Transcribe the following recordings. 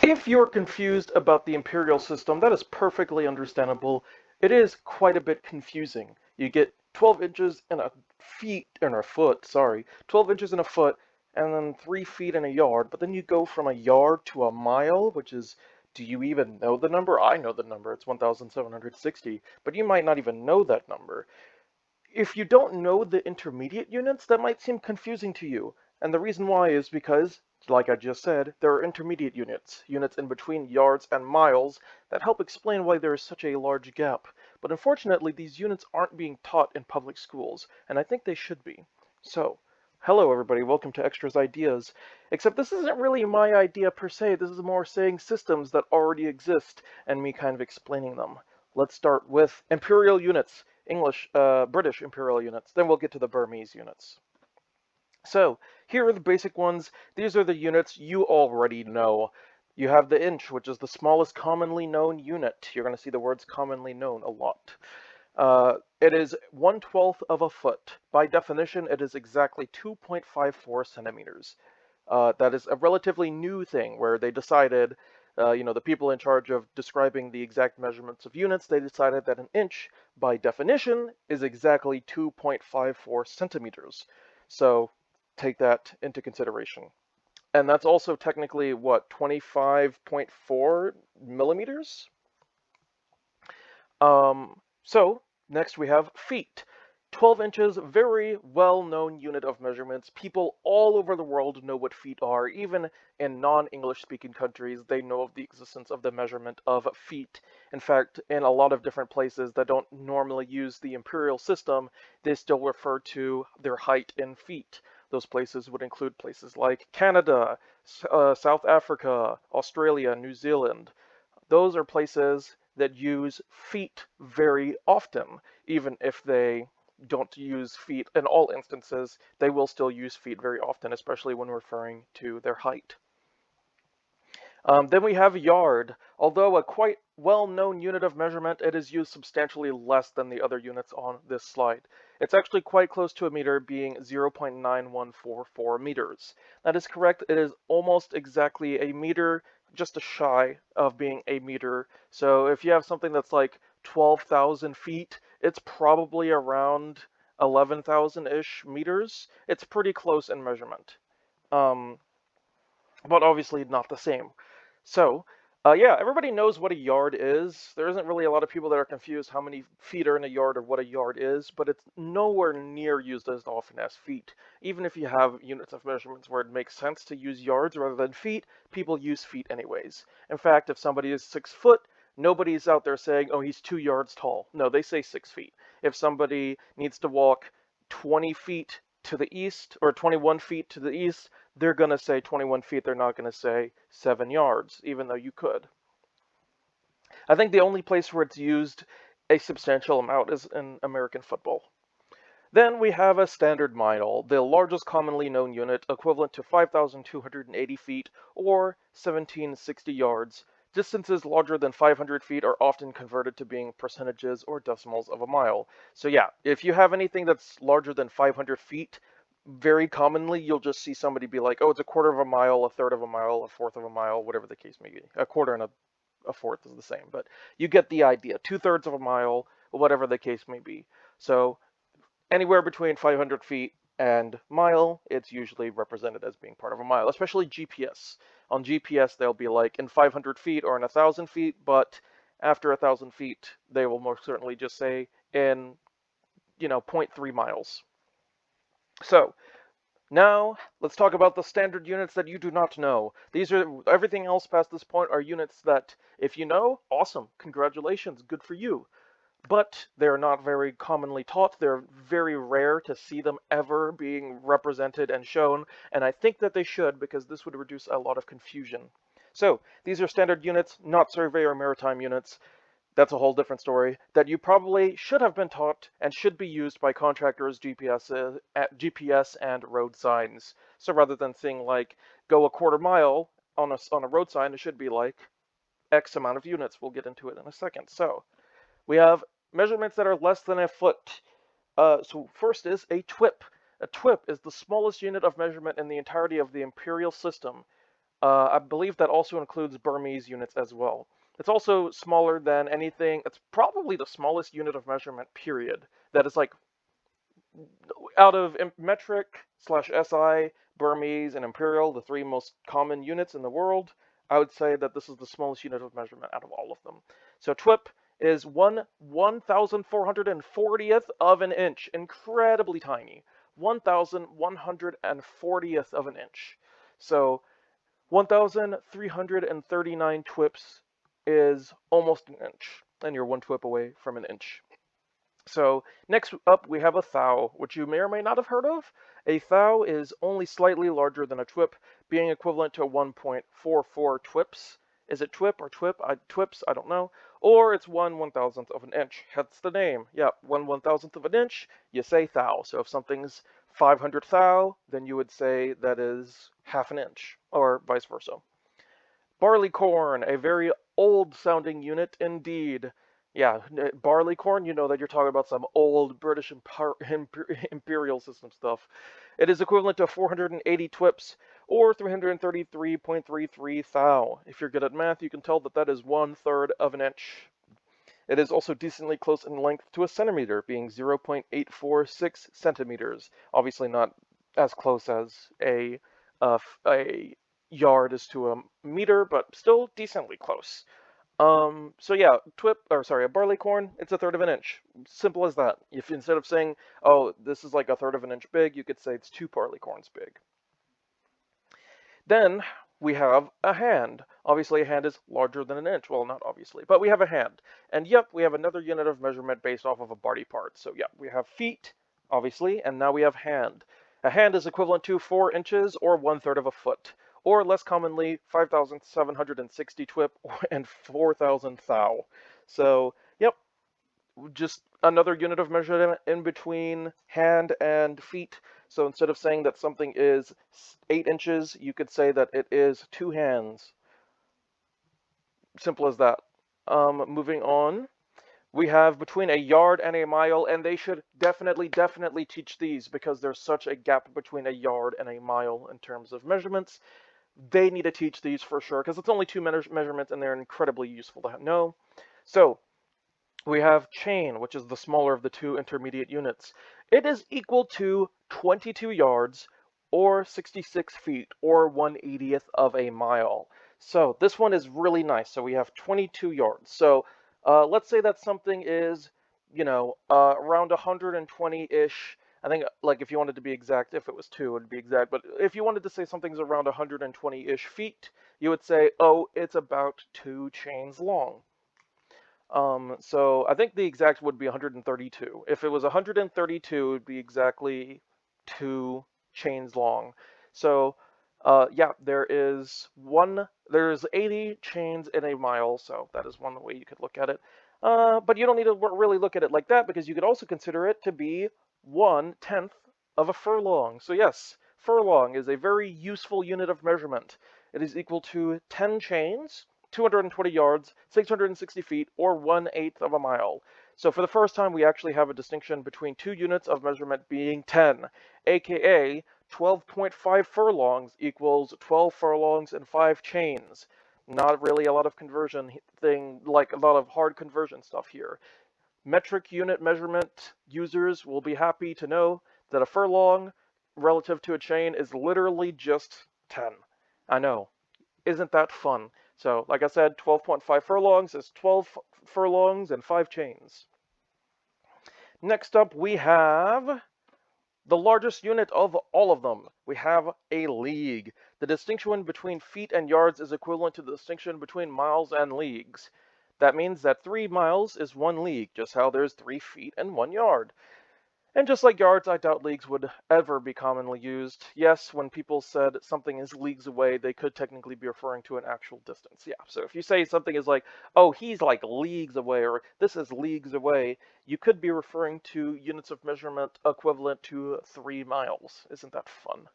If you're confused about the imperial system, that is perfectly understandable. It is quite a bit confusing. You get 12 inches in a feet, in a foot, sorry, 12 inches in a foot, and then 3 feet in a yard. But then you go from a yard to a mile, which is, do you even know the number? I know the number, it's 1,760, but you might not even know that number. If you don't know the intermediate units, that might seem confusing to you. And the reason why is because, like I just said, there are intermediate units, units in between yards and miles, that help explain why there is such a large gap. But unfortunately, these units aren't being taught in public schools, and I think they should be. So, hello everybody, welcome to Extras Ideas. Except this isn't really my idea per se, this is more saying systems that already exist, and me kind of explaining them. Let's start with Imperial units. British imperial units. Then we'll get to the Burmese units. So, here are the basic ones. These are the units you already know. You have the inch, which is the smallest commonly known unit. You're going to see the words commonly known a lot. It is 1/12 of a foot. By definition, it is exactly 2.54 centimeters. That is a relatively new thing where they decided, the people in charge of describing the exact measurements of units, they decided that an inch, by definition, is exactly 2.54 centimeters. So take that into consideration. And that's also technically, what, 25.4 millimeters? So next we have feet. 12 inches, very well-known unit of measurements. People all over the world know what feet are. Even in non-English speaking countries, they know of the existence of the measurement of feet. In fact, in a lot of different places that don't normally use the imperial system, they still refer to their height in feet. Those places would include places like Canada, South Africa, Australia, New Zealand. Those are places that use feet very often, even if they don't use feet in all instances, they will still use feet very often, especially when referring to their height. Then we have yard. Although a quite well-known unit of measurement, it is used substantially less than the other units on this slide. It's actually quite close to a meter, being 0.9144 meters. That is correct, it is almost exactly a meter, just a shy of being a meter. So if you have something that's like 12,000 feet, it's probably around 11,000-ish meters. It's pretty close in measurement. Um, but obviously not the same. So, yeah, everybody knows what a yard is. There isn't really a lot of people that are confused how many feet are in a yard or what a yard is, but it's nowhere near used as often as feet. Even if you have units of measurements where it makes sense to use yards rather than feet, people use feet anyways. In fact, if somebody is 6 foot, nobody's out there saying, oh, he's 2 yards tall. No, they say 6 feet. If somebody needs to walk 20 feet to the east or 21 feet to the east, they're going to say 21 feet. They're not going to say 7 yards, even though you could. I think the only place where it's used a substantial amount is in American football. Then we have a standard mile, the largest commonly known unit, equivalent to 5,280 feet or 1,760 yards. Distances larger than 500 feet are often converted to being percentages or decimals of a mile. So yeah, if you have anything that's larger than 500 feet, very commonly you'll just see somebody be like, oh, it's a quarter of a mile, a third of a mile, a fourth of a mile, whatever the case may be. A quarter and a fourth is the same, but you get the idea. 2/3 of a mile, whatever the case may be. So anywhere between 500 feet and mile, it's usually represented as being part of a mile, especially GPS. On GPS, they'll be like in 500 feet or in 1,000 feet, but after 1,000 feet, they will most certainly just say in, zero point 0.3 miles. So now, let's talk about the standard units that you do not know. These are everything else past this point are units that if you know, awesome, congratulations, good for you. But they're not very commonly taught. They're very rare to see them ever being represented and shown, and I think that they should because this would reduce a lot of confusion. So, these are standard units, not survey or maritime units. That's a whole different story that you probably should have been taught and should be used by contractors, GPS and road signs. So rather than saying like go a quarter mile on a road sign, it should be like X amount of units. We'll get into it in a second. So we have measurements that are less than a foot. So first is a twip. A twip is the smallest unit of measurement in the entirety of the imperial system. I believe that also includes Burmese units as well. It's also smaller than anything. It's probably the smallest unit of measurement, period. That is like out of metric slash SI, Burmese, and Imperial, the three most common units in the world. I would say that this is the smallest unit of measurement out of all of them. So TWIP is 1/1440th of an inch, incredibly tiny. 1/1140th of an inch. So 1,339 TWIPs is almost an inch, and you're one TWIP away from an inch. So next up we have a thou, which you may or may not have heard of. A thou is only slightly larger than a twip, being equivalent to 1.44 twips. Is it twip or twip? Twips, I don't know. Or it's 1/1000th of an inch, hence the name. Yeah, 1/1000th of an inch, you say thou. So if something's 500 thou, then you would say that is half an inch, or vice versa. Barleycorn, a very old sounding unit indeed. Yeah, barleycorn, you know that you're talking about some old British imperial system stuff. It is equivalent to 480 twips or 333.33 thou. If you're good at math, you can tell that that is 1/3 of an inch. It is also decently close in length to a centimeter, being 0.846 centimeters. Obviously not as close as a yard is to a meter, but still decently close. So yeah, a barleycorn, it's 1/3 of an inch. Simple as that. If instead of saying, oh, this is like 1/3 of an inch big, you could say it's 2 barleycorns big. Then we have a hand. Obviously, a hand is larger than an inch. Well, not obviously, but we have a hand. And yep, we have another unit of measurement based off of a body part. So yeah, we have feet, obviously, and now we have hand. A hand is equivalent to 4 inches or 1/3 of a foot, or less commonly, 5,760 twip and 4,000 thou. So yep, just another unit of measurement in between hand and feet. So instead of saying that something is 8 inches, you could say that it is 2 hands. Simple as that. Moving on, we have between a yard and a mile, and they should definitely teach these because there's such a gap between a yard and a mile in terms of measurements. They need to teach these for sure because it's only 2 measurements and they're incredibly useful to know. So we have chain, which is the smaller of the 2 intermediate units. It is equal to 22 yards or 66 feet or 1/80th of a mile. So this one is really nice. So we have 22 yards. So let's say that something is, around 120-ish. I think, like, if you wanted to be exact, if it was 2, it would be exact. But if you wanted to say something's around 120-ish feet, you would say, oh, it's about 2 chains long. So I think the exact would be 132. If it was 132, it would be exactly 2 chains long. So, yeah, there's 80 chains in a mile, so that is one way you could look at it. But you don't need to really look at it like that because you could also consider it to be 1/10 of a furlong. So yes, furlong is a very useful unit of measurement. It is equal to 10 chains, 220 yards, 660 feet, or 1/8 of a mile. So for the first time, we actually have a distinction between 2 units of measurement being 10, aka 12.5 furlongs equals 12 furlongs and 5 chains. Not really a lot of conversion like a lot of hard conversion stuff here. Metric unit measurement users will be happy to know that a furlong relative to a chain is literally just 10. I know. Isn't that fun? So, like I said, 12.5 furlongs is 12 furlongs and 5 chains. Next up, we have the largest unit of all of them. We have a league. The distinction between feet and yards is equivalent to the distinction between miles and leagues. That means that 3 miles is 1 league, just how there's 3 feet and 1 yard. And just like yards, I doubt leagues would ever be commonly used. Yes, when people said something is leagues away, they could technically be referring to an actual distance. Yeah, so if you say something is like, oh, he's like leagues away, or this is leagues away, you could be referring to units of measurement equivalent to 3 miles. Isn't that fun?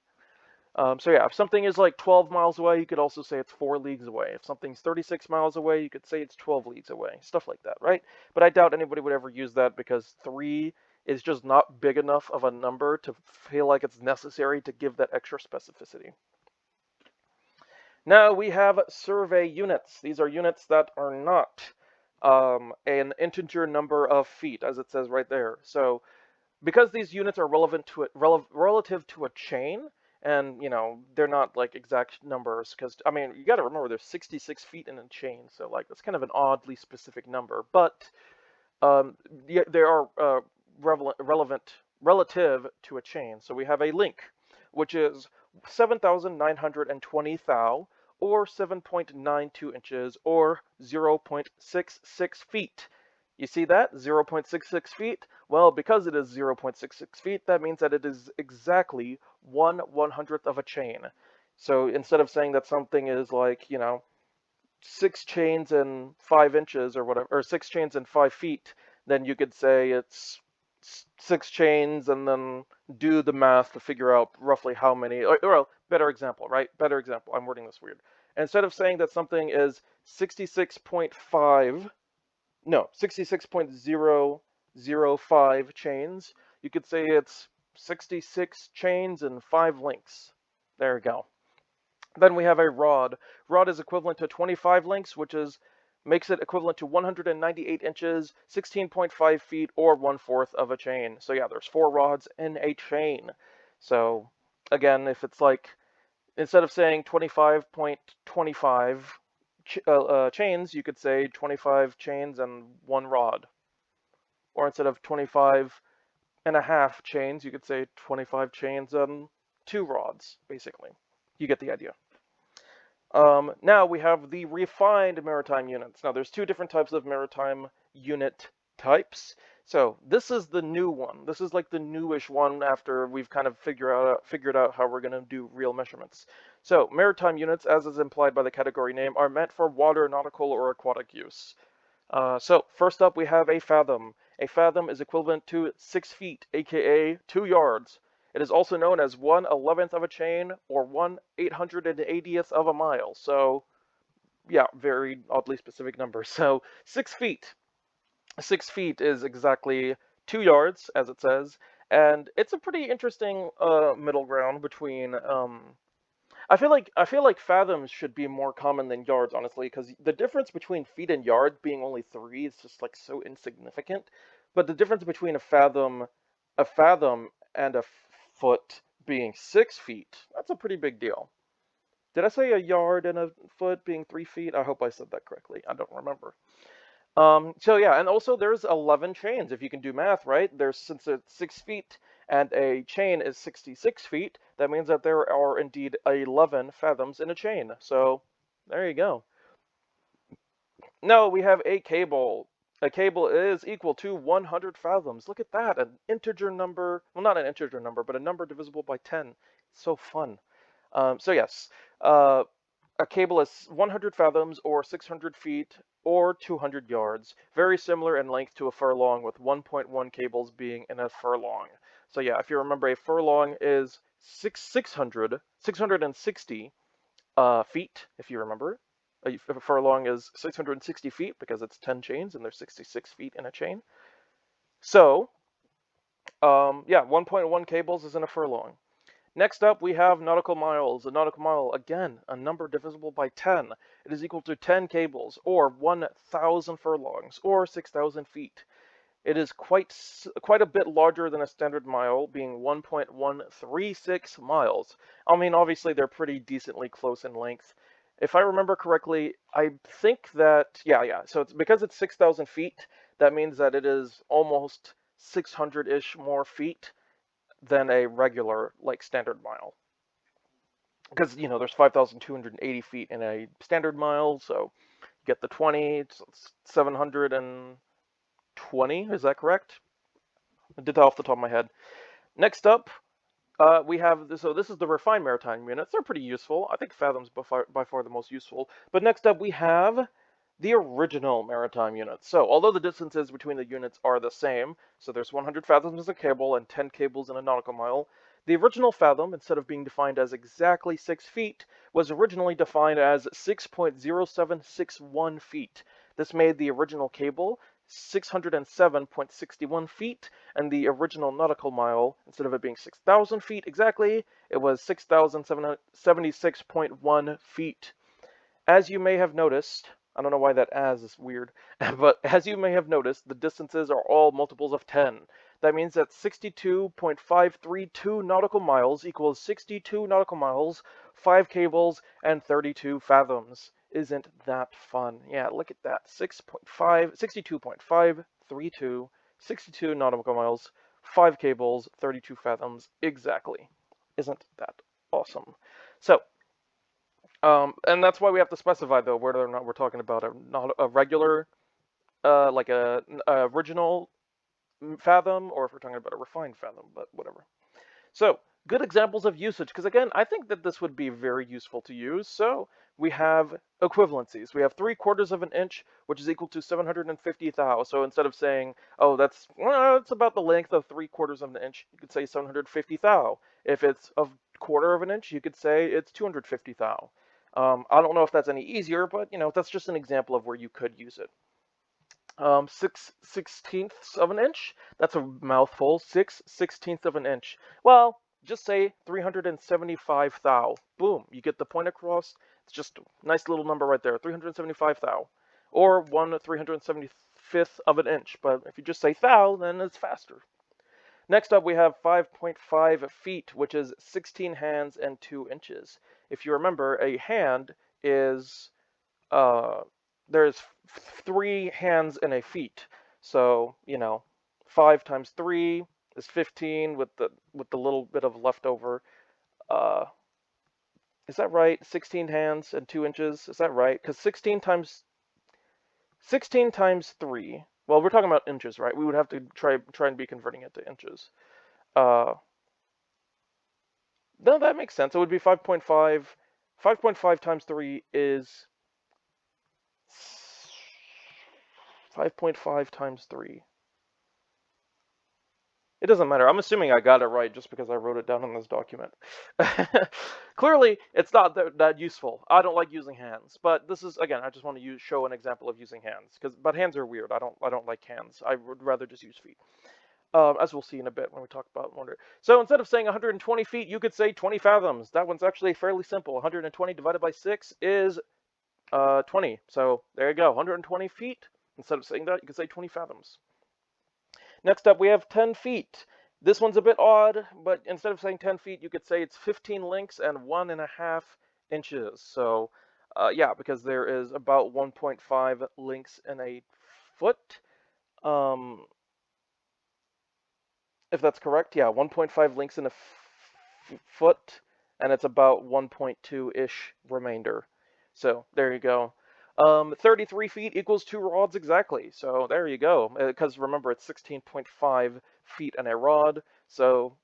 So yeah, if something is like 12 miles away, you could also say it's 4 leagues away. If something's 36 miles away, you could say it's 12 leagues away. Stuff like that, right? But I doubt anybody would ever use that because 3 is just not big enough of a number to feel like it's necessary to give that extra specificity. Now we have survey units. These are units that are not an integer number of feet, as it says right there. So because these units are relevant to it, relative to a chain, and they're not like exact numbers, because I mean you got to remember there's 66 feet in a chain, so like that's kind of an oddly specific number. But they are relevant relative to a chain. So we have a link, which is 7,920 thou, or 7.92 inches, or 0.66 feet. You see that? 0.66 feet? Well, because it is 0.66 feet, that means that it is exactly 1/100th of a chain. So instead of saying that something is like, 6 chains and 5 inches or whatever, or 6 chains and 5 feet, then you could say it's 6 chains and then do the math to figure out roughly how many. Or better example, right? Better example. I'm wording this weird. Instead of saying that something is 66.5, no, 66.005 chains, you could say it's 66 chains and 5 links. There we go. Then we have a rod. Rod is equivalent to 25 links, which makes it equivalent to 198 inches, 16.5 feet, or 1/4 of a chain. So yeah, there's 4 rods in a chain. So again, if it's like, instead of saying 25.25 chains, you could say 25 chains and 1 rod. Or instead of 25.5 chains, you could say 25 chains and 2 rods, basically. You get the idea. Now we have the refined maritime units. Now there's 2 different types of maritime unit types. So this is the new one. This is like the newish one after we've kind of figured out how we're going to do real measurements. So maritime units, as is implied by the category name, are meant for water, nautical, or aquatic use. So first up we have a fathom. A fathom is equivalent to 6 feet, aka 2 yards. It is also known as 1/11th of a chain or 1/880th of a mile. So, yeah, very oddly specific number. So, 6 feet. 6 feet is exactly 2 yards, as it says, and it's a pretty interesting middle ground between. I feel like fathoms should be more common than yards, honestly, because the difference between feet and yards being only 3 is just like so insignificant. But the difference between a fathom and a foot being 6 feet, that's a pretty big deal. Did I say a yard and a foot being 3 feet? I hope I said that correctly. I don't remember. So yeah, and also there's 11 chains if you can do math, right? Since it's 6 feet and a chain is 66 feet, that means that there are indeed 11 fathoms in a chain. So there you go. No, we have a cable. A cable is equal to 100 fathoms. Look at that, an integer number. Well, not an integer number, but a number divisible by 10. It's so fun. So yes, uh, a cable is 100 fathoms or 600 feet or 200 yards. Very similar in length to a furlong, with 1.1 cables being in a furlong. So yeah, if you remember, a furlong is 660 feet, if you remember. A furlong is 660 feet because it's 10 chains and there's 66 feet in a chain. So, yeah, 1.1 cables is in a furlong. Next up, we have nautical miles. A nautical mile, again, a number divisible by 10. It is equal to 10 cables, or 1,000 furlongs, or 6,000 feet. It is quite a bit larger than a standard mile, being 1.136 miles. I mean, obviously, they're pretty decently close in length. If I remember correctly, I think that, yeah, so it's because it's 6,000 feet, that means that it is almost 600-ish more feet than a regular, like, standard mile. Because, there's 5,280 feet in a standard mile, so you get the 20, it's 720, is that correct? I did that off the top of my head. Next up, we have, so this is the refined maritime units. They're pretty useful. I think Fathom's by far the most useful. But next up, we have the original maritime units. So although the distances between the units are the same, so there's 100 fathoms as a cable and 10 cables in a nautical mile, the original fathom, instead of being defined as exactly 6 feet, was originally defined as 6.0761 feet. This made the original cable 607.61 feet, and the original nautical mile, instead of it being 6,000 feet exactly, it was 6,776.1 feet. As you may have noticed, I don't know why that as is weird, but as you may have noticed, the distances are all multiples of 10. That means that 62.532 nautical miles equals 62 nautical miles, 5 cables, and 32 fathoms. Isn't that fun? Yeah, look at that. 62.532, 62 nautical miles, 5 cables, 32 fathoms, exactly. Isn't that awesome? So, and that's why we have to specify, though, whether or not we're talking about not a regular, like a original fathom, or if we're talking about a refined fathom, but whatever. So, good examples of usage, because again, I think that this would be very useful to use. So, we have equivalencies. We have 3/4 of an inch, which is equal to 750 thou. So instead of saying, oh, it's about the length of 3/4 of an inch, you could say 750 thou. If it's a quarter of an inch, you could say it's 250 thou. I don't know if that's any easier, but that's just an example of where you could use it. 6/16 of an inch. That's a mouthful. 6/16 of an inch. Well, just say 375 thou. Boom, you get the point across. It's just a nice little number right there. 375 thou, or 1/375th of an inch. But if you just say thou, then it's faster. Next up, we have 5.5 feet, which is 16 hands and 2 inches. If you remember, a hand is there's 3 hands and a feet. So, 5 times 3 is 15 with the little bit of leftover. Is that right? 16 hands and 2 inches. Is that right? Because 16 times 3. Well, we're talking about inches, right? We would have to try and be converting it to inches. No, that makes sense. It would be 5.5. 5.5 times 3 is 5.5 times 3. It doesn't matter. I'm assuming I got it right just because I wrote it down in this document. Clearly, it's not that useful. I don't like using hands, but this is, again, I just want to show an example of using hands, but hands are weird. I don't like hands. I would rather just use feet. As we'll see in a bit when we talk about wonder. So instead of saying 120 feet, you could say 20 fathoms. That one's actually fairly simple. 120 divided by 6 is 20. So there you go, 120 feet. Instead of saying that, you could say 20 fathoms. Next up, we have 10 feet. This one's a bit odd, but instead of saying 10 feet, you could say it's 15 links and 1.5 inches. So, yeah, because there is about 1.5 links in a foot. If that's correct, yeah, 1.5 links in a foot, and it's about 1.2-ish remainder. So, there you go. 33 feet equals 2 rods exactly. So there you go. Because remember, it's 16.5 feet in a rod. So,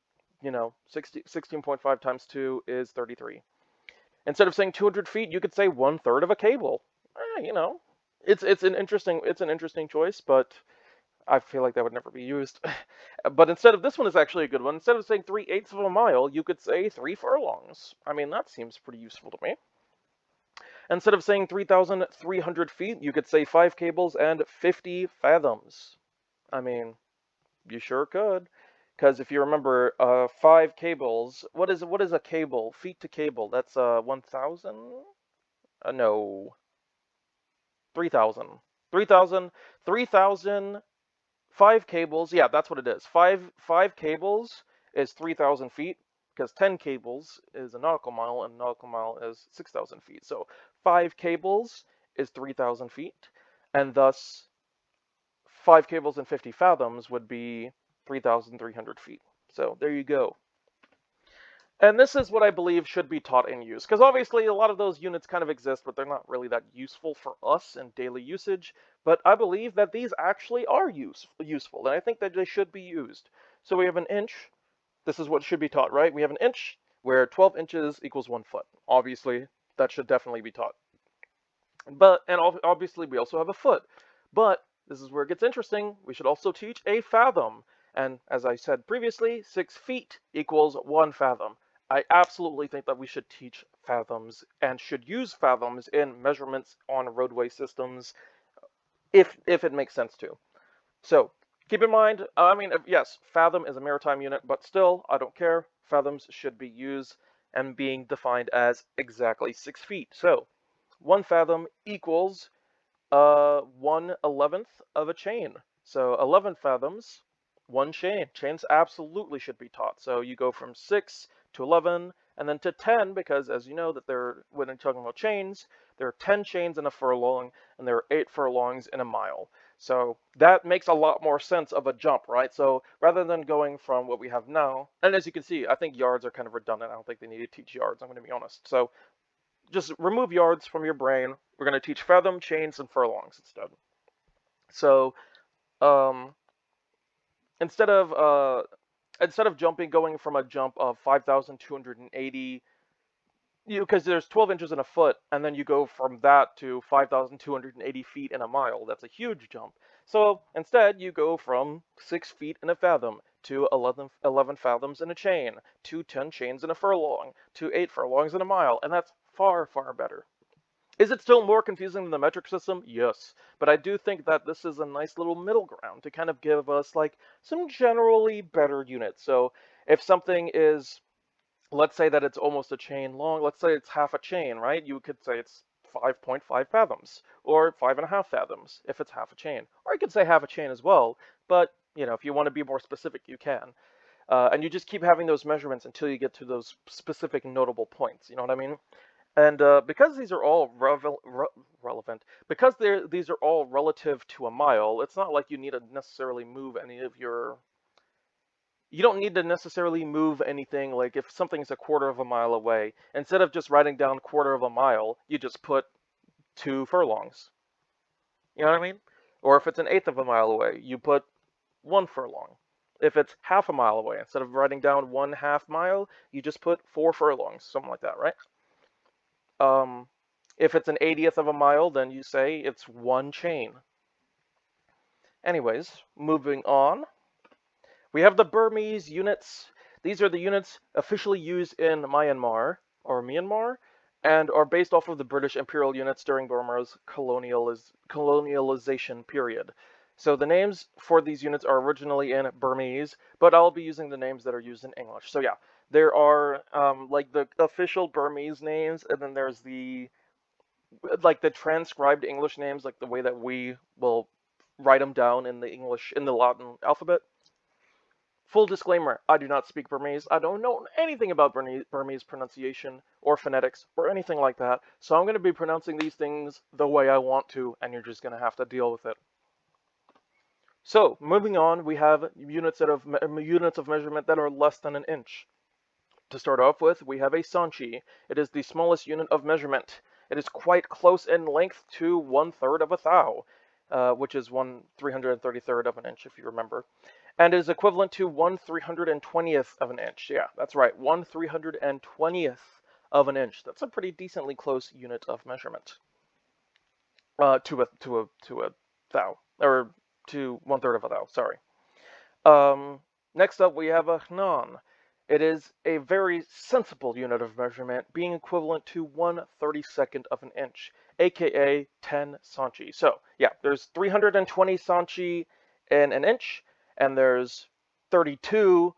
16.5 times 2 is 33. Instead of saying 200 feet, you could say 1/3 of a cable. It's an interesting choice, but I feel like that would never be used. But instead of this one is actually a good one. Instead of saying 3/8 of a mile, you could say 3 furlongs. I mean, that seems pretty useful to me. Instead of saying 3,300 feet, you could say 5 cables and 50 fathoms. I mean, you sure could. Because if you remember, 5 cables, what is a cable? Feet to cable, that's 1,000? No. 3,000. 3,000, 5 cables, yeah, that's what it is. 5 cables is 3,000 feet. Because 10 cables is a nautical mile, and a nautical mile is 6,000 feet. So 5 cables is 3,000 feet, and thus 5 cables and 50 fathoms would be 3,300 feet. So there you go. And this is what I believe should be taught and used, because obviously a lot of those units kind of exist, but they're not really that useful for us in daily usage. But I believe that these actually are useful, and I think that they should be used. So we have an inch. This is what should be taught, right? We have an inch where 12 inches equals 1 foot. Obviously, that should definitely be taught. And obviously, we also have a foot. But this is where it gets interesting. We should also teach a fathom. And as I said previously, 6 feet equals 1 fathom. I absolutely think that we should teach fathoms and should use fathoms in measurements on roadway systems if it makes sense to. So keep in mind, yes, fathom is a maritime unit, but still, I don't care. Fathoms should be used and being defined as exactly 6 feet. So 1 fathom equals 1/11th of a chain. So 11 fathoms, 1 chain. Chains absolutely should be taught. So you go from 6 to 11 and then to 10 because as you know that when I'm talking about chains, there are 10 chains in a furlong and there are 8 furlongs in a mile. So that makes a lot more sense of a jump, right? So rather than going from what we have now, and as you can see, I think yards are kind of redundant. I don't think they need to teach yards, I'm going to be honest. So just remove yards from your brain. We're going to teach fathom, chains, and furlongs instead. So um, instead of uh, instead of going from a jump of 5,280, because there's 12 inches in a foot, and then you go from that to 5,280 feet in a mile. That's a huge jump. So instead, you go from 6 feet in a fathom to 11 fathoms in a chain, to 10 chains in a furlong, to 8 furlongs in a mile, and that's far, far better. Is it still more confusing than the metric system? Yes. But I do think that this is a nice little middle ground to kind of give us like some generally better units. So if something is, let's say that it's almost a chain long, let's say it's half a chain, right? You could say it's 5.5 fathoms or 5.5 fathoms if it's half a chain. Or you could say half a chain as well. But, if you want to be more specific, you can. And you just keep having those measurements until you get to those specific notable points. You know what I mean? And because these are all relevant, because these are all relative to a mile, it's not like you need to necessarily move any of your. You don't need to necessarily move anything. Like if something's a quarter of a mile away, instead of just writing down quarter of a mile, you just put 2 furlongs. You know what I mean? Or if it's an eighth of a mile away, you put 1 furlong. If it's half a mile away, instead of writing down 1/2 mile, you just put 4 furlongs, something like that, right? Um, if it's an 80th of a mile, then you say it's 1 chain. Anyways, moving on. We have the Burmese units. These are the units officially used in Myanmar, and are based off of the British Imperial units during Burma's colonialization period. So the names for these units are originally in Burmese, but I'll be using the names that are used in English. So yeah, there are like the official Burmese names, and then there's the transcribed English names, like the way that we will write them down in the Latin alphabet. Full disclaimer, I do not speak Burmese. I don't know anything about Burmese pronunciation or phonetics or anything like that, so I'm going to be pronouncing these things the way I want to, and you're just going to have to deal with it. So, moving on, we have units of measurement that are less than an inch. To start off with, we have a sanchi. It is the smallest unit of measurement. It is quite close in length to 1/3 of a thou, which is 1/333 of an inch, if you remember, and is equivalent to 1/320th of an inch. Yeah, that's right, 1/320th of an inch. That's a pretty decently close unit of measurement. To a thou, or to 1/3 of a thou. Sorry. Next up, we have a hnan. It is a very sensible unit of measurement, being equivalent to 1/32nd of an inch, aka 10 sanchi. So, yeah, there's 320 sanchi in an inch, and there's 32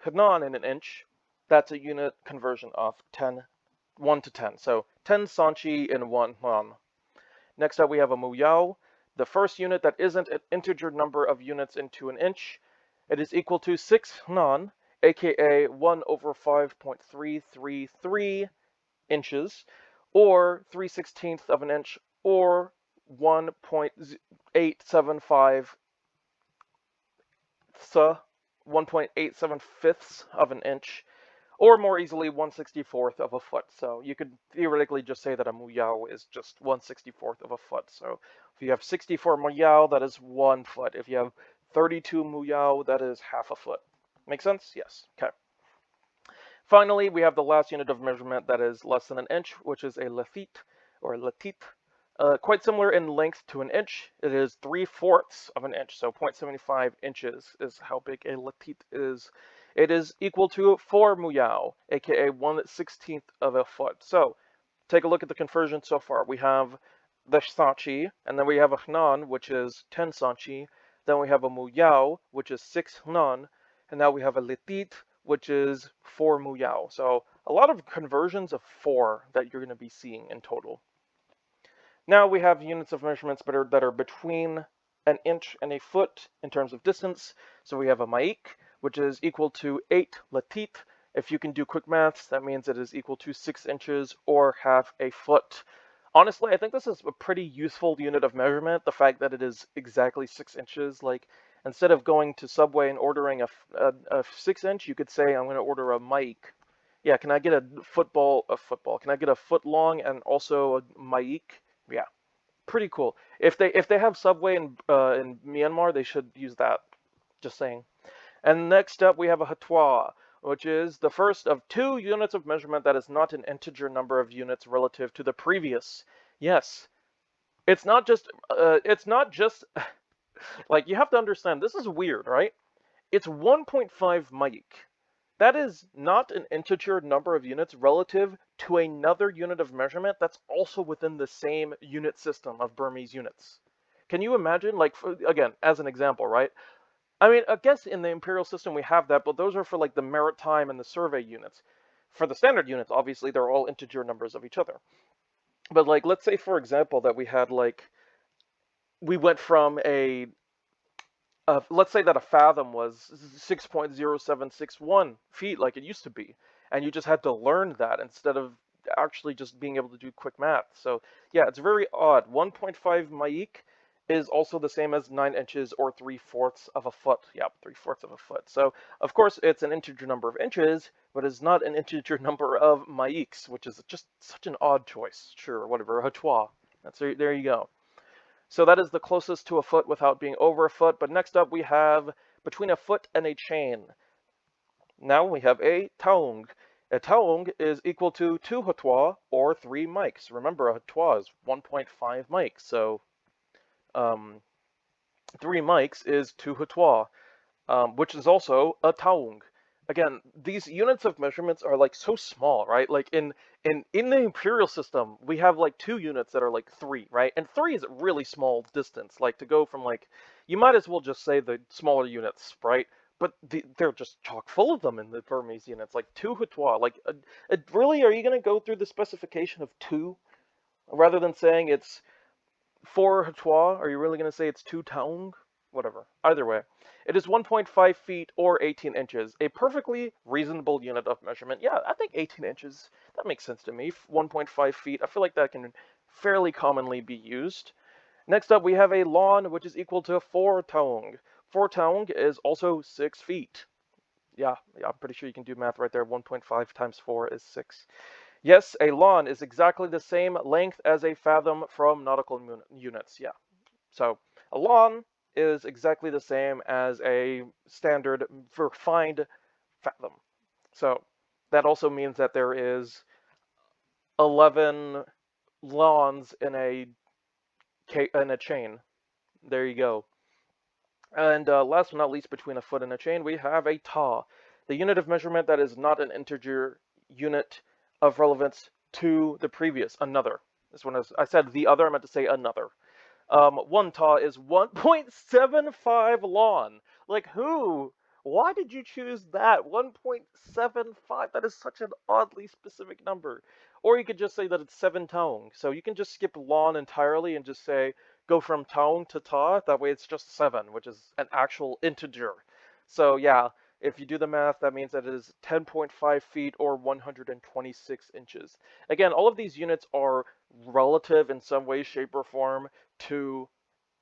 hnan in an inch. That's a unit conversion of 1 to 10. So, 10 sanchi in 1 hnan. Next up, we have a muyao, the first unit that isn't an integer number of units into an inch. It is equal to 6 hnan, aka 1/5.333 inches, or 3/16th of an inch, or 1.875 1.875ths of an inch, or more easily 1/64th of a foot. So you could theoretically just say that a muyao is just 1/64th of a foot. So if you have 64 muyao, that is 1 foot. If you have 32 muyao, that is half a foot. Make sense? Yes. Okay. Finally, we have the last unit of measurement that is less than an inch, which is a lathit, or latit. Quite similar in length to an inch. It is 3/4 of an inch, so 0.75 inches is how big a latit is. It is equal to 4 muyao, aka 1/16th of a foot. So, take a look at the conversion so far. We have the sanchi, and then we have a hnan, which is 10 sanchi, Then we have a muyao, which is 6 nan. And now we have a litit, which is 4 muyao. So a lot of conversions of 4 that you're going to be seeing in total. Now we have units of measurements that are between an inch and a foot in terms of distance. So we have a maik, which is equal to 8 latit. If you can do quick maths, that means it is equal to 6 inches or half a foot. Honestly, I think this is a pretty useful unit of measurement, the fact that it is exactly 6 inches. Like, instead of going to Subway and ordering a 6 inch, you could say, I'm going to order a maik. Yeah, can I get a football? Can I get a foot long and also a maik? Yeah, pretty cool. If they have Subway in Myanmar, they should use that. Just saying. And next up, we have a hatwa, which is the first of 2 units of measurement that is not an integer number of units relative to the previous. Yes, it's not just like, you have to understand, this is weird, right? It's 1.5 mic. That is not an integer number of units relative to another unit of measurement that's also within the same unit system of Burmese units. Can you imagine, like, again, as an example, right? I mean, I guess in the imperial system we have that, but those are for like the maritime and the survey units. For the standard units, obviously, they're all integer numbers of each other. But like, let's say, for example, that we went from let's say that a fathom was 6.0761 feet like it used to be, and you just had to learn that instead of actually just being able to do quick math. So yeah, it's very odd. 1.5 maik is also the same as 9 inches or 3/4 of a foot. Yep, 3/4 of a foot. So of course it's an integer number of inches, but it's not an integer number of maiks, which is just such an odd choice. Sure, whatever, hatwa. There you go. So that is the closest to a foot without being over a foot. But next up we have between a foot and a chain. Now we have a taung. A taung is equal to 2 hatwa or 3 mics. Remember, a hatwa is 1.5 mics, so 3 mics is 2 hatwa, which is also a taung. Again, these units of measurements are like so small, right? Like in the imperial system, we have like 2 units that are like 3, right? And 3 is a really small distance. Like, to go from, like, you might as well just say the smaller units, right? But they're just chock full of them in the Burmese units. Like 2 hatwa. Like, really, are you going to go through the specification of 2 rather than saying it's 4 hatwa? Are you really going to say it's 2 taung? Whatever. Either way, it is 1.5 feet or 18 inches, a perfectly reasonable unit of measurement. Yeah, I think 18 inches, that makes sense to me. 1.5 feet, I feel like that can fairly commonly be used. Next up, we have a lawn, which is equal to 4 taung. 4 taung is also 6 feet. Yeah, I'm pretty sure you can do math right there. 1.5 times 4 is 6. Yes, a lawn is exactly the same length as a fathom from nautical units. Yeah, so a lawn is exactly the same as a standard refined fathom. So that also means that there is 11 lawns in a chain. There you go. And last but not least, between a foot and a chain, we have a ta, the unit of measurement that is not an integer unit of relevance to the previous, another. This one is, I said the other, I meant to say another. 1 ta is 1.75 lon. Like, who? Why did you choose that? 1.75? That is such an oddly specific number. Or you could just say that it's 7 taung. So you can just skip lon entirely and just say, go from taung to ta. That way it's just 7, which is an actual integer. So yeah, if you do the math, that means that it is 10.5 feet or 126 inches. Again, all of these units are relative in some way, shape, or form to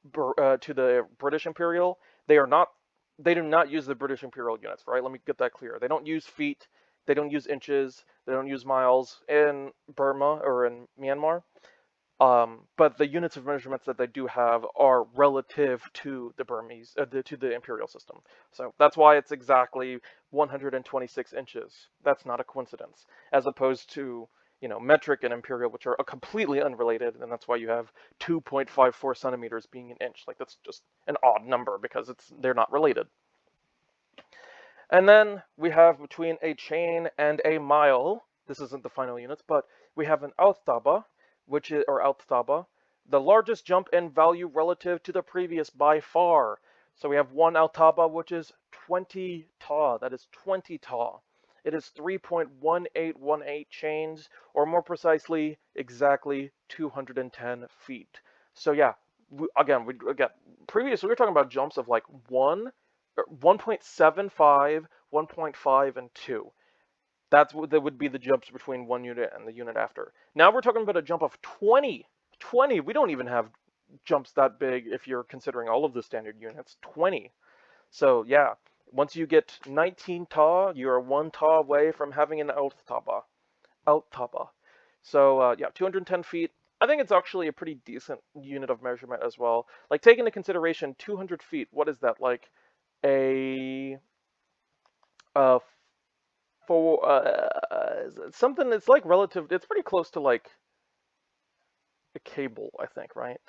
the British Imperial. They do not use the British Imperial units, right? Let me get that clear. They don't use feet, they don't use inches, they don't use miles in Burma or in Myanmar. But the units of measurements that they do have are relative to the Burmese, to the imperial system. So that's why it's exactly 126 inches. That's not a coincidence, as opposed to, metric and imperial, which are completely unrelated, and that's why you have 2.54 centimeters being an inch. Like, that's just an odd number because they're not related. And then we have between a chain and a mile. This isn't the final units, but we have an authaba, which is, or authaba, the largest jump in value relative to the previous by far. So we have 1 altaba, which is 20 ta. That is 20 ta. It is 3.1818 chains, or more precisely, exactly 210 feet. So yeah, again, previously we were talking about jumps of like 1.75, 1.5, and 2. That would be the jumps between one unit and the unit after. Now we're talking about a jump of 20. 20. We don't even have jumps that big if you're considering all of the standard units. 20. So yeah, once you get 19 ta, you are 1 ta away from having an outtaba. Outtaba. So yeah, 210 feet. I think it's actually a pretty decent unit of measurement as well. Like, take into consideration 200 feet. What is that? Like a uh for something that's like relative. It's pretty close to like a cable, I think, right?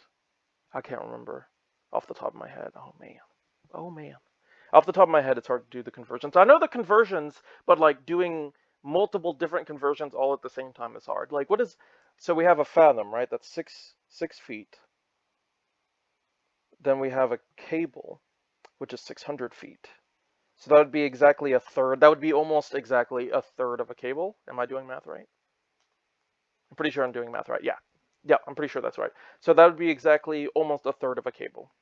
I can't remember off the top of my head. Oh man. Oh man. Off the top of my head, it's hard to do the conversions. I know the conversions, but like doing multiple different conversions all at the same time is hard. Like, what is, so we have a fathom, right? That's six feet. Then we have a cable, which is 600 feet. So that would be exactly a third. That would be almost exactly a third of a cable. Am I doing math right? I'm pretty sure I'm doing math right. Yeah. Yeah, I'm pretty sure that's right. So that would be exactly almost a third of a cable.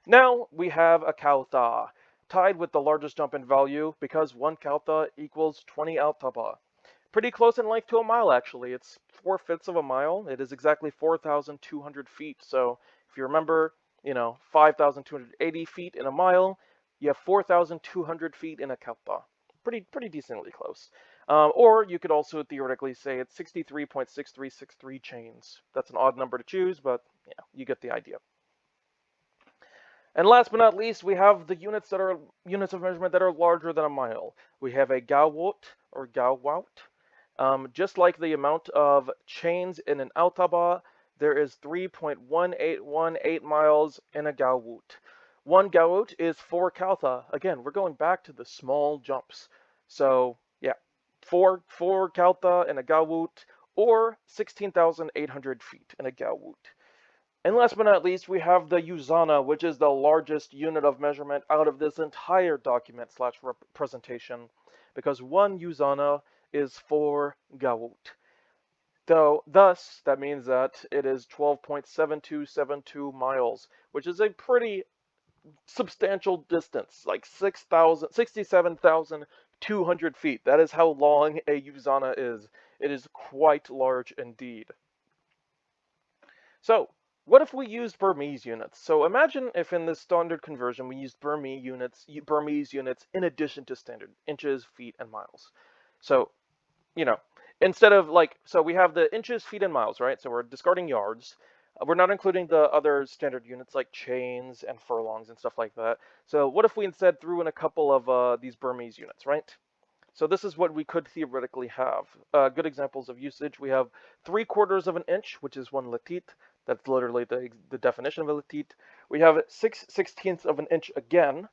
Now we have a kautha, tied with the largest jump in value because 1 kautha equals 20 altaba. Pretty close in length to a mile, actually. It's 4/5 of a mile. It is exactly 4,200 feet. So if you remember, 5,280 feet in a mile, you have 4,200 feet in a kautha. Pretty decently close. Or you could also theoretically say it's 63.6363 chains. That's an odd number to choose, but yeah, you get the idea. And last but not least, we have the units of measurement that are larger than a mile. We have a gawot or gawat. Just like the amount of chains in an altaba, there is 3.1818 miles in a gawut. 1 gawut is 4 kautha. Again, we're going back to the small jumps. So yeah, 4 kautha in a gawut, or 16,800 feet in a gawut. And last but not least, we have the Usana, which is the largest unit of measurement out of this entire document slash presentation, because 1 Usana is 4 gawut. Thus, that means that it is 12.7272 miles, which is a pretty substantial distance, like 67,200 feet. That is how long a Usana is. It is quite large indeed. So, what if we used Burmese units? So imagine if in this standard conversion we used Burmese units in addition to standard inches, feet, and miles. So, instead of so we have the inches, feet, and miles, right? So we're discarding yards. We're not including the other standard units like chains and furlongs and stuff like that. So what if we instead threw in a couple of these Burmese units, right? So this is what we could theoretically have. Good examples of usage. We have 3/4 of an inch, which is 1 latit. That's literally the definition of a latit. We have 6/16 of an inch again,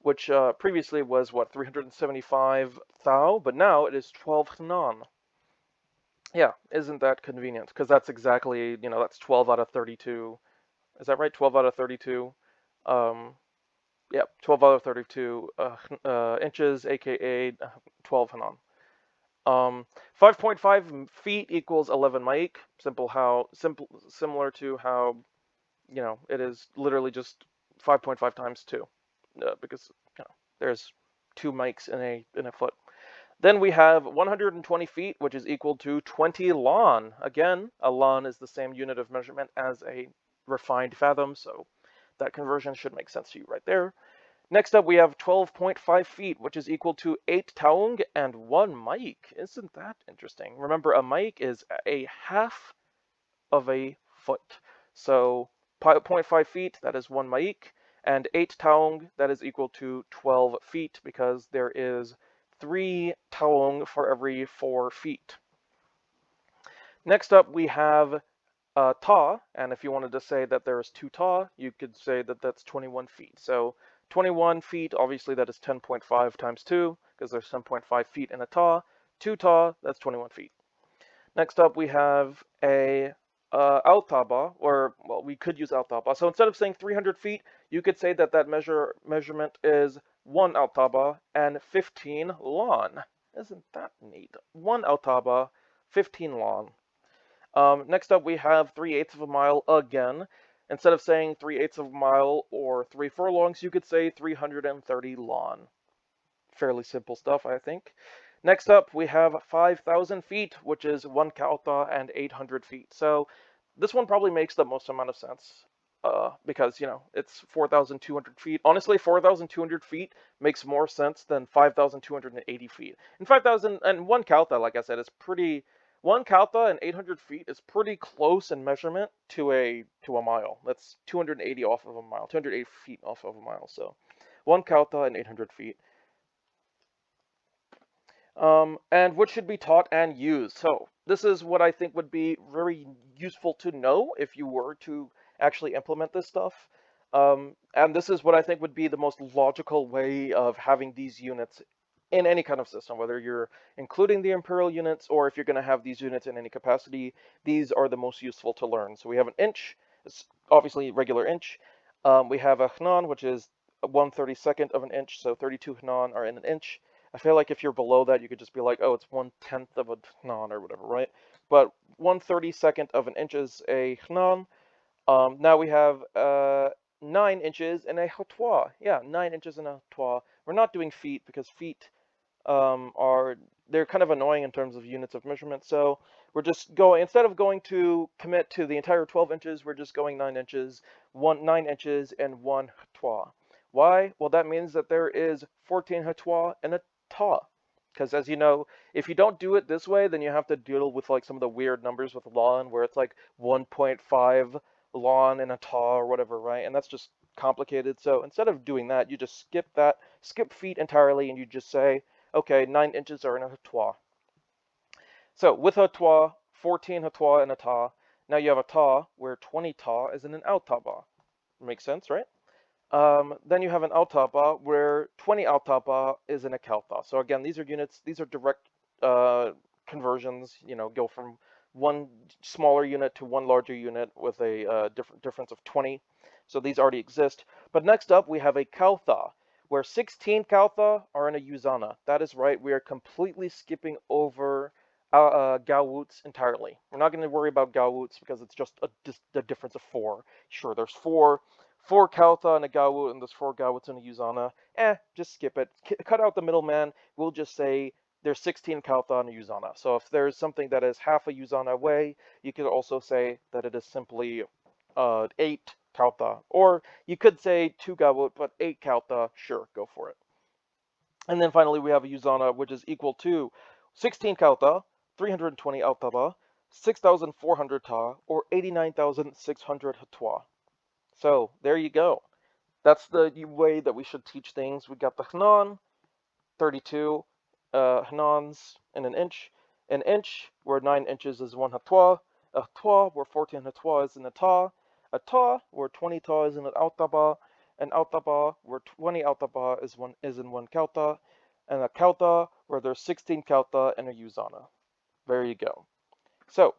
which previously was, 375 thou, but now it is 12 hnan. Yeah, isn't that convenient? Because that's exactly, that's 12 out of 32. Is that right? 12 out of 32. Yeah, 12 out of 32 inches, aka 12 hnan. 5.5 feet equals 11 maik. Similar to how, it is literally just 5.5 times 2, because there's 2 maiks in a foot. Then we have 120 feet, which is equal to 20 lan. Again, a lan is the same unit of measurement as a refined fathom, so that conversion should make sense to you right there. Next up, we have 12.5 feet, which is equal to 8 taung and 1 maik. Isn't that interesting? Remember, a maik is a half of a foot. So 0.5 feet, that is 1 maik, and 8 taung, that is equal to 12 feet, because there is 3 taung for every 4 feet. Next up, we have ta, and if you wanted to say that there's 2 ta, you could say that that's 21 feet. So 21 feet, obviously that is 10.5 times 2, because there's 10.5 feet in a ta. 2 ta, that's 21 feet. Next up, we have a altaba, or or, well, we could use altaba. So instead of saying 300 feet, you could say that that measurement is 1 altaba and 15 lon. Isn't that neat? 1 altaba, 15 lon. Next up, we have 3/8 of a mile again. Instead of saying 3/8 of a mile or 3 furlongs, you could say 330 lon. Fairly simple stuff, I think. Next up, we have 5,000 feet, which is 1 kauta and 800 feet. So this one probably makes the most amount of sense because, it's 4,200 feet. Honestly, 4,200 feet makes more sense than 5,280 feet. And 5,000 and 1 kauta, like I said, is pretty. 1 kauta and 800 feet is pretty close in measurement to a mile. That's 280 off of a mile, 280 feet off of a mile. So 1 kauta and 800 feet. And what should be taught and used. So this is what I think would be very useful to know if you were to actually implement this stuff. And this is what I think would be the most logical way of having these units in any kind of system, whether you're including the Imperial units or if you're going to have these units in any capacity. These are the most useful to learn. So we have an inch, it's obviously regular inch. We have a hnan, which is 1/32 of an inch, so 32 hnan are in an inch. I feel like if you're below that, you could just be like, oh, it's 1/10 of a hnan or whatever, right? But 1/32 of an inch is a hnan. Now we have 9 inches in a hatois. Yeah, 9 inches in a hatois. We're not doing feet because feet they're kind of annoying in terms of units of measurement. So we're just going, instead of going to commit to the entire 12 inches, we're just going 9 inches, 9 inches and 1 hatois. Why? Well, that means that there is 14 hatois and a ta. Because as you know, if you don't do it this way, then you have to deal with like some of the weird numbers with lon, where it's like 1.5 lon and a ta or whatever, right? And that's just complicated. So instead of doing that, you just skip feet entirely, and you just say, okay, 9 inches are in a hatois. So with hatois, 14 hatois and a ta. Now you have a ta where 20 ta is in an altaba. Makes sense, right? Then you have an altaba where 20 altaba is in a kauta. So again, these are units, these are direct conversions, go from one smaller unit to one larger unit with a difference of 20. So these already exist. But next up, we have a kauta, where 16 kauta are in a yuzana. That is right, we are completely skipping over gawuts entirely. We're not going to worry about gawuts because it's just a difference of 4. Sure, there's 4 kauta and a gawut, and there's 4 gawuts in a yuzana. Just skip it. Cut out the middleman. We'll just say there's 16 kauta and a yuzana. So if there's something that is half a yuzana away, you could also say that it is simply 8 kauta. Or you could say 2 gawut, but 8 kauta, sure, go for it. And then finally we have a yuzana, which is equal to 16 kauta, 320 altaba, 6,400 ta, or 89,600 hatois. So there you go. That's the way that we should teach things. We got the hnan, 32 hnans in an inch where 9 inches is 1 hatois, a hatois where 14 hatois is in a ta where 20 ta is in an altaba, an altaba where 20 altaba is in 1 kauta, and a kauta where there's 16 kauta and a yuzana. There you go. So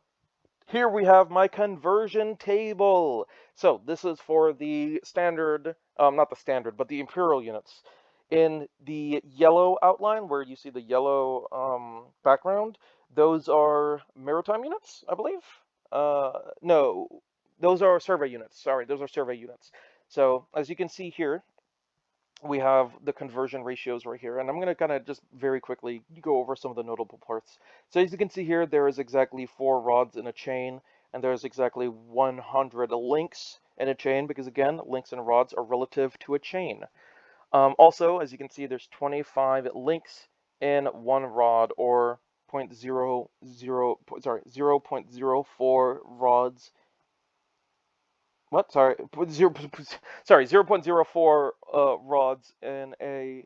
here we have my conversion table. So this is for the standard, not the standard, but the Imperial units. In the yellow outline, where you see the yellow background, those are maritime units, I believe. No, those are survey units. Sorry, those are survey units. So as you can see here, we have the conversion ratios right here, and I'm going to kind of just very quickly go over some of the notable parts. So as you can see here, there is exactly 4 rods in a chain, and there's exactly 100 links in a chain, because again, links and rods are relative to a chain. Also, as you can see, there's 25 links in 1 rod, or 0.04 rods. What? Sorry, 0.04 rods in a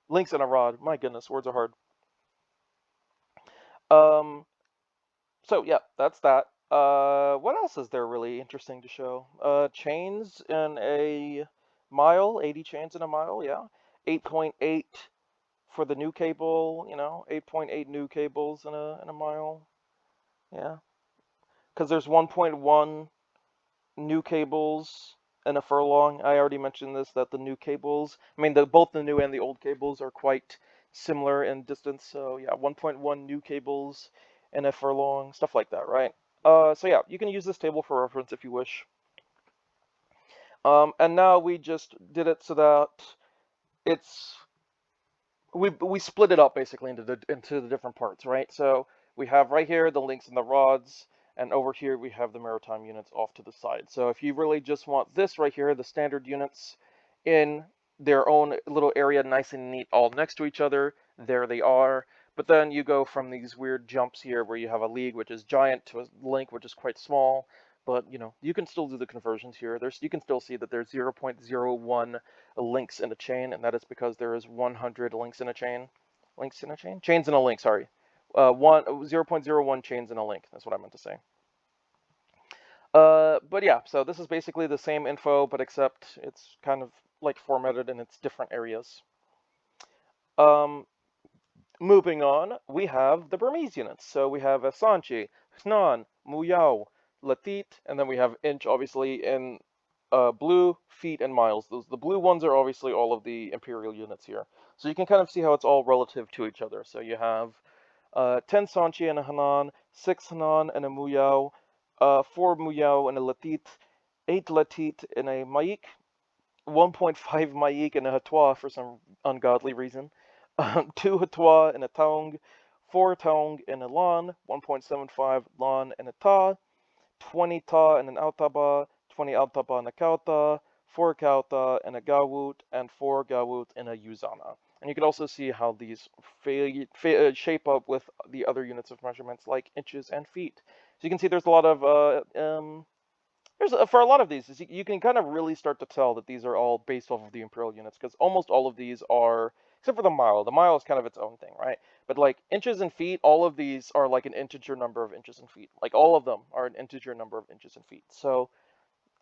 links in a rod. My goodness, words are hard. So yeah, that's that. What else is there really interesting to show? Chains in a mile, 80 chains in a mile, yeah. 8.8 for the new cable, 8.8 new cables in a mile. Yeah. Because there's 1.1 new cables and a furlong. I already mentioned this, that the new cables, I mean, both the new and the old cables are quite similar in distance. So yeah, 1.1 new cables and a furlong, stuff like that, right? So yeah, you can use this table for reference if you wish. And now we just did it so that it's we split it up basically into the different parts, right? So we have right here the links and the rods, and over here we have the maritime units off to the side. So if you really just want this right here, the standard units in their own little area, nice and neat, all next to each other, there they are. But then you go from these weird jumps here where you have a league which is giant to a link which is quite small. But you know, you can still do the conversions here. You can still see that there's 0.01 links in a chain, and that is because there is 100 links in a chain. Links in a chain? Chains in a link, sorry. 0.01 chains in a link. That's what I meant to say. But yeah, so this is basically the same info, but except it's kind of like formatted in its different areas. Um, Moving on, we have the Burmese units. So we have Sanchi, Hnan, Muyao, Latit, and then we have inch, obviously, in blue, feet, and miles. The blue ones are obviously all of the Imperial units here. So you can kind of see how it's all relative to each other. So you have 10 Sanchi and a Hnan, 6 Hnan and a Muyao, 4 Muyao and a Latit, 8 Latit and a Maik, 1.5 Maik and a Hatwa for some ungodly reason, 2 Hatwa and a Taung, 4 Taung and a Lan, 1.75 Lan and a Ta, 20 Ta and an Autaba, 20 Autaba and a Kauta, 4 Kauta and a Gawut, and 4 Gawut and a Yuzana. And you can also see how these shape up with the other units of measurements like inches and feet. So you can see there's a lot of for a lot of these, you can kind of really start to tell that these are all based off of the imperial units, because almost all of these are, except for the mile. The mile is kind of its own thing, right? But like inches and feet, all of these are like an integer number of inches and feet. Like all of them are an integer number of inches and feet. So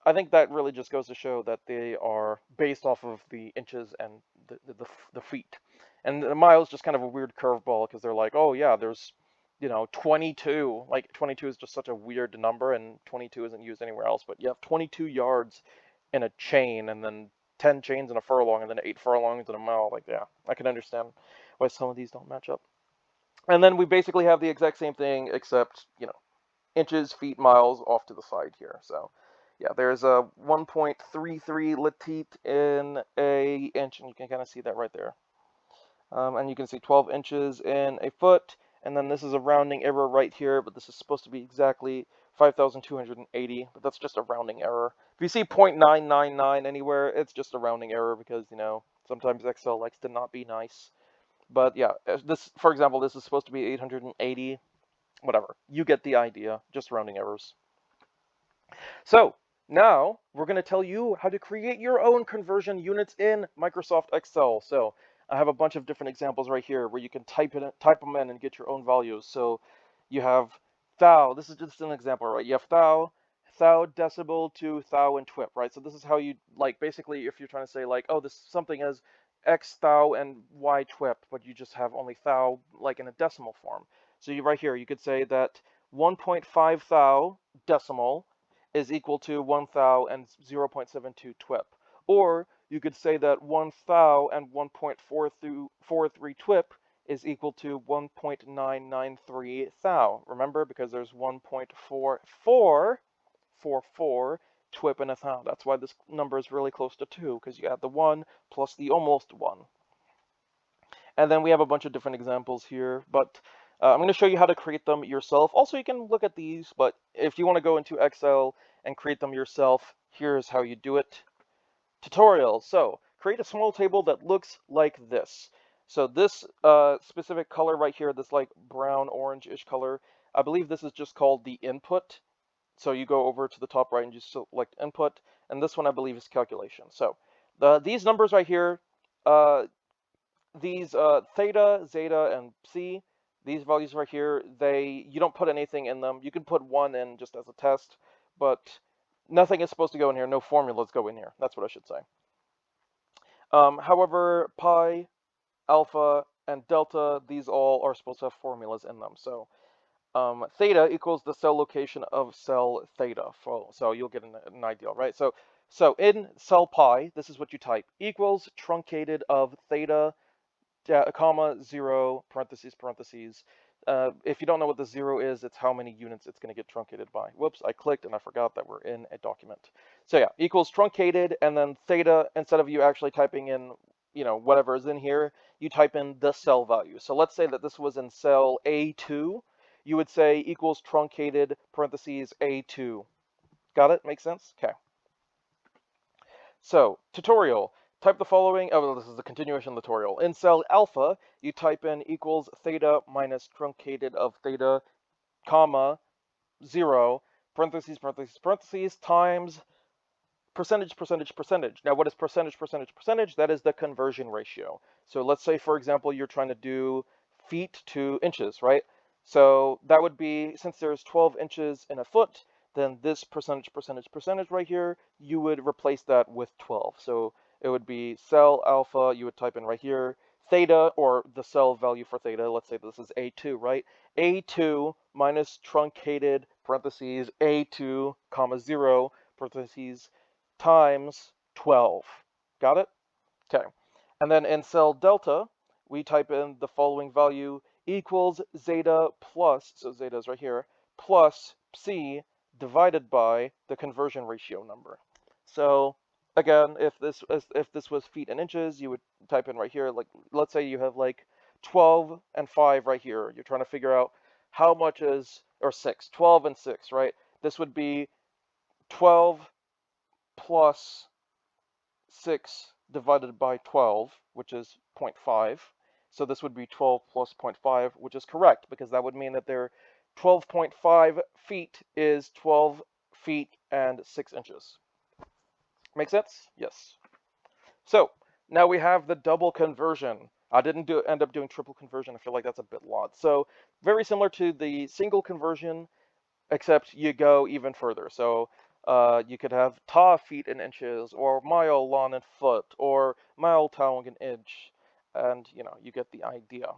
I think that really just goes to show that they are based off of the inches and the feet. And the mile is just kind of a weird curveball because they're like, oh yeah, there's 22. Like 22 is just such a weird number, and 22 isn't used anywhere else. But you have 22 yards in a chain, and then 10 chains in a furlong, and then 8 furlongs in a mile. Like, yeah, I can understand why some of these don't match up. And then we basically have the exact same thing, except inches, feet, miles off to the side here. So yeah, there's a 1.33 latit in a inch, and you can kind of see that right there. And you can see 12 inches in a foot, and then this is a rounding error right here, but this is supposed to be exactly 5,280, but that's just a rounding error. If you see 0.999 anywhere, it's just a rounding error because, sometimes Excel likes to not be nice. But yeah, this, for example, this is supposed to be 880, whatever. You get the idea, just rounding errors. So now we're going to tell you how to create your own conversion units in Microsoft Excel. So I have a bunch of different examples right here where you can type them in and get your own values. So you have thou. This is just an example, right? You have thou decibel to thou and twip, right? So this is how you, like, basically if you're trying to say like, oh, this something as x thou and y twip, but you just have only thou like in a decimal form. So right here you could say that 1.5 thou decimal is equal to 1 thou and 0.72 twip. Or you could say that 1 thou and 1.43 twip is equal to 1.993 thou. Remember, because there's 1.4444 twip in a thou. That's why this number is really close to 2, because you add the 1 plus the almost 1. And then we have a bunch of different examples here, but I'm going to show you how to create them yourself. Also, you can look at these, but if you want to go into Excel and create them yourself, here's how you do it. Tutorial. So, create a small table that looks like this. So this specific color right here, this like brown orange-ish color, I believe this is just called the input. So you go over to the top right and just select input, and this one I believe is calculation. So these numbers right here, these theta, zeta, and psi, these values right here, you don't put anything in them. You can put 1 in just as a test, but nothing is supposed to go in here. No formulas go in here. That's what I should say. However, pi, alpha, and delta, these all are supposed to have formulas in them. So theta equals the cell location of cell theta. So you'll get an idea, right? So in cell pi, this is what you type: equals truncated of theta, comma, 0, parentheses, parentheses. If you don't know what the 0 is, it's how many units it's going to get truncated by. Whoops, I clicked and I forgot that we're in a document. So yeah, equals truncated, and then theta, instead of you actually typing in, whatever is in here, you type in the cell value. So let's say that this was in cell A2. You would say equals truncated, parentheses, A2. Got it? Make sense? Okay. So, tutorial. Type the following. Oh, well, this is the continuation of the tutorial. In cell alpha, you type in equals theta minus truncated of theta, comma, 0, parentheses, parentheses, parentheses, times percentage, percentage, percentage. Now, what is percentage, percentage, percentage? That is the conversion ratio. So let's say, for example, you're trying to do feet to inches, right? So that would be, since there's 12 inches in a foot, then this percentage, percentage, percentage right here, you would replace that with 12. So it would be cell alpha, you would type in right here, theta, or the cell value for theta, let's say this is A2, right? A2 minus truncated, parentheses, A2, comma, 0, parentheses, times 12. Got it? Okay. And then in cell delta, we type in the following value: equals zeta plus, so zeta is right here, plus psi divided by the conversion ratio number. So again, if this was feet and inches, you would type in right here, like, let's say you have like 12 and 5 right here. You're trying to figure out how much is, or 6, 12 and 6, right? This would be 12 plus 6 divided by 12, which is 0.5. So this would be 12 plus 0.5, which is correct, because that would mean that their 12.5 feet is 12 feet and 6 inches. Make sense? Yes. So now we have the double conversion. I didn't end up doing triple conversion. I feel like that's a bit lot. So very similar to the single conversion, except you go even further. So you could have ta feet in inches, or mile long in foot, or mile tong in inch, and you get the idea.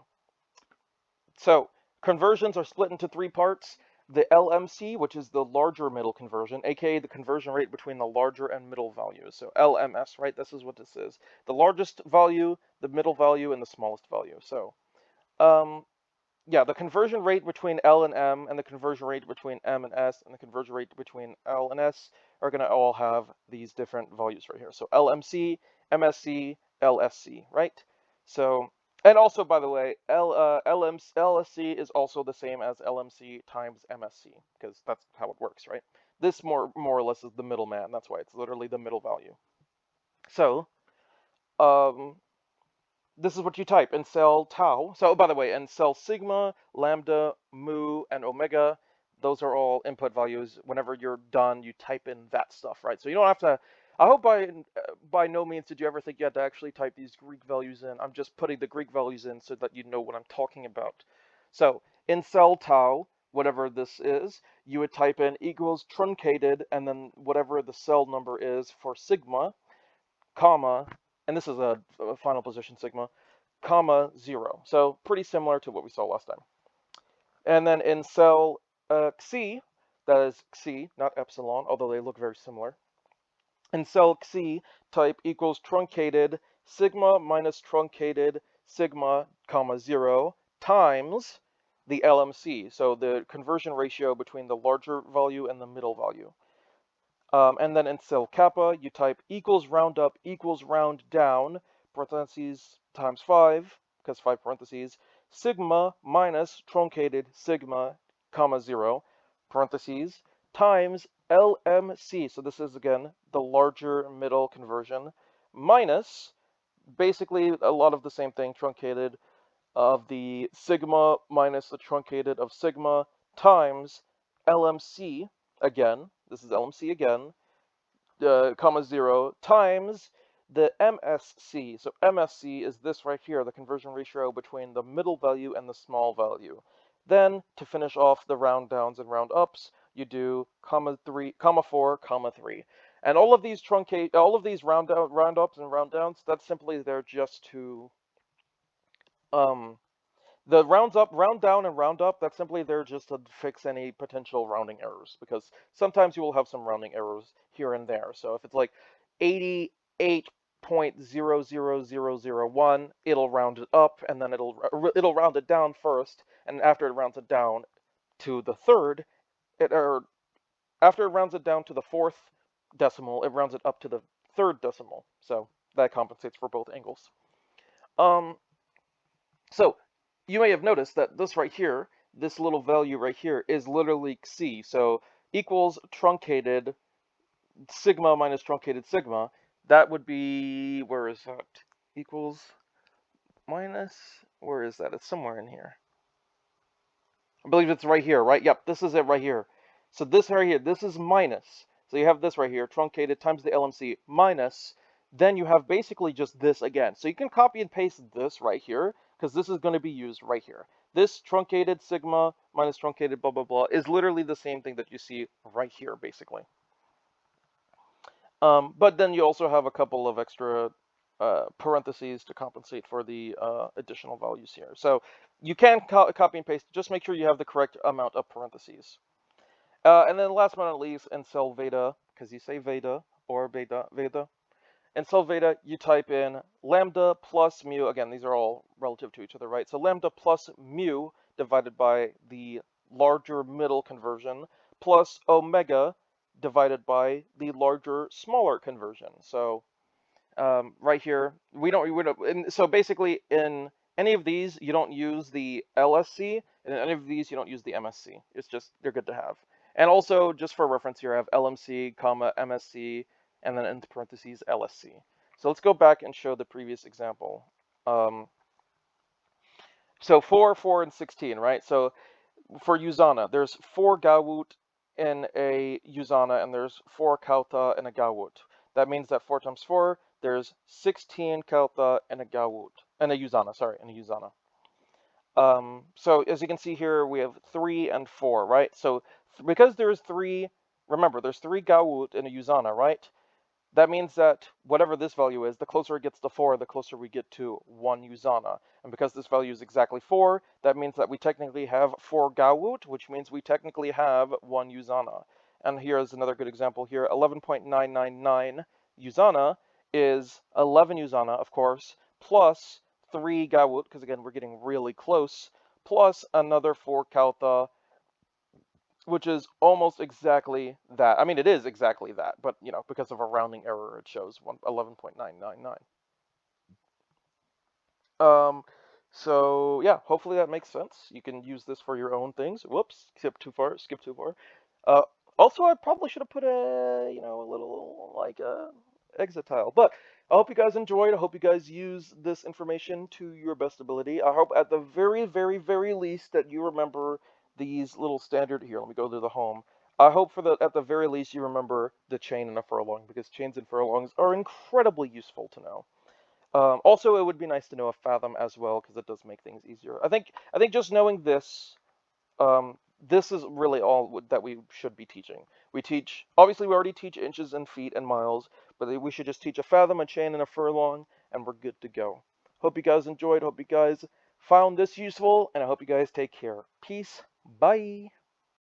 So conversions are split into 3 parts. The LMC, which is the larger middle conversion, aka the conversion rate between the larger and middle values. So LMS, right? This is what this is. The largest value, the middle value, and the smallest value. So yeah, the conversion rate between L and M, and the conversion rate between M and S, and the conversion rate between L and S are going to all have these different values right here. So LMC, MSC, LSC, right? So, and also, by the way, LSC is also the same as LMC times MSC, because that's how it works, right? This more or less is the middleman. That's why it's literally the middle value. So, this is what you type in cell tau. So, by the way, in cell sigma, lambda, mu, and omega, those are all input values. Whenever you're done, you type in that stuff, right? So you don't have to. I hope by no means did you ever think you had to actually type these Greek values in. I'm just putting the Greek values in so that you know what I'm talking about. So in cell tau, whatever this is, you would type in equals truncated, and then whatever the cell number is for sigma, comma, and this is a final position sigma, comma, 0. So pretty similar to what we saw last time. And then in cell Xi, that is Xi, not epsilon, although they look very similar. In cell Xi, type equals truncated sigma minus truncated sigma, comma, 0 times the LMC, so the conversion ratio between the larger value and the middle value. And then in cell kappa, you type equals round up equals round down, parentheses times 5, because 5 parentheses, sigma minus truncated sigma, comma, 0, parentheses, times LMC. So this is, again, the larger middle conversion, minus, basically a lot of the same thing, truncated of the sigma minus the truncated of sigma times LMC, again, this is LMC again, comma, 0 times the MSC. So MSC is this right here, the conversion ratio between the middle value and the small value. Then to finish off the round downs and round ups, you do comma 3, comma 4, comma 3. And all of these round ups and round downs, that's simply there just to The rounds up, round down, and round up, that's simply there just to fix any potential rounding errors, because sometimes you will have some rounding errors here and there. So if it's like 88.00001, it'll round it up, and then it'll round it down first, and after it rounds it down to the third, or after it rounds it down to the fourth decimal, it rounds it up to the third decimal. So that compensates for both angles. Um, so you may have noticed that this right here, this little value right here, is literally C. So equals truncated sigma minus truncated sigma. That would be, where is that? Equals minus, where is that? It's somewhere in here. I believe it's right here, right? Yep, this is it right here. So this right here, this is minus. So you have this right here, truncated times the LMC minus. Then you have basically just this again. So you can copy and paste this right here, because this is going to be used right here. This truncated sigma minus truncated blah, blah, blah is literally the same thing that you see right here, basically. But then you also have a couple of extra parentheses to compensate for the additional values here. So you can copy and paste, just make sure you have the correct amount of parentheses. And then last but not least, in cell Veda, because you say Veda or Veda. In cell Veda, you type in lambda plus mu. Again, these are all relative to each other, right? So lambda plus mu divided by the larger middle conversion plus omega divided by the larger smaller conversion. So right here, we don't, and so basically in any of these, you don't use the LSC, and in any of these, you don't use the MSC. It's just, they're good to have. And also, just for reference here, I have LMC, comma, MSC, and then into parentheses, LSC. So let's go back and show the previous example. So 4, 4, and 16, right? So for Usana, there's 4 Gawut in a Usana, and there's 4 Kauta in a Gawut. That means that 4 times 4, there's 16 Kauta in a Gawut, in a Usana, sorry, in a Usana. So as you can see here, we have 3 and 4, right? So because there's 3, remember, there's 3 Gawut in a Usana, right? That means that whatever this value is, the closer it gets to 4, the closer we get to 1 Usana. And because this value is exactly 4, that means that we technically have 4 Gawut, which means we technically have 1 Usana. And here's another good example here. 11.999 Usana is 11 Usana, of course, plus 3 Gawut, because again, we're getting really close, plus another 4 Kauta, which is almost exactly that. I mean, it is exactly that, but, you know, because of a rounding error, it shows 11.999. So yeah, hopefully that makes sense. You can use this for your own things. Whoops, skip too far. Uh, Also, I probably should have put a, you know, a little, like, exit tile. But I hope you guys enjoyed. I hope you guys use this information to your best ability. I hope at the very, very, very least that you remember these little standard, here, let me go to the home. I hope at the very least you remember the chain and a furlong, because chains and furlongs are incredibly useful to know. Also, it would be nice to know a fathom as well, because it does make things easier. I think just knowing this, this is really all that we should be teaching. Obviously we already teach inches and feet and miles, but we should just teach a fathom, a chain, and a furlong, and we're good to go. Hope you guys enjoyed, hope you guys found this useful, and I hope you guys take care. Peace, bye!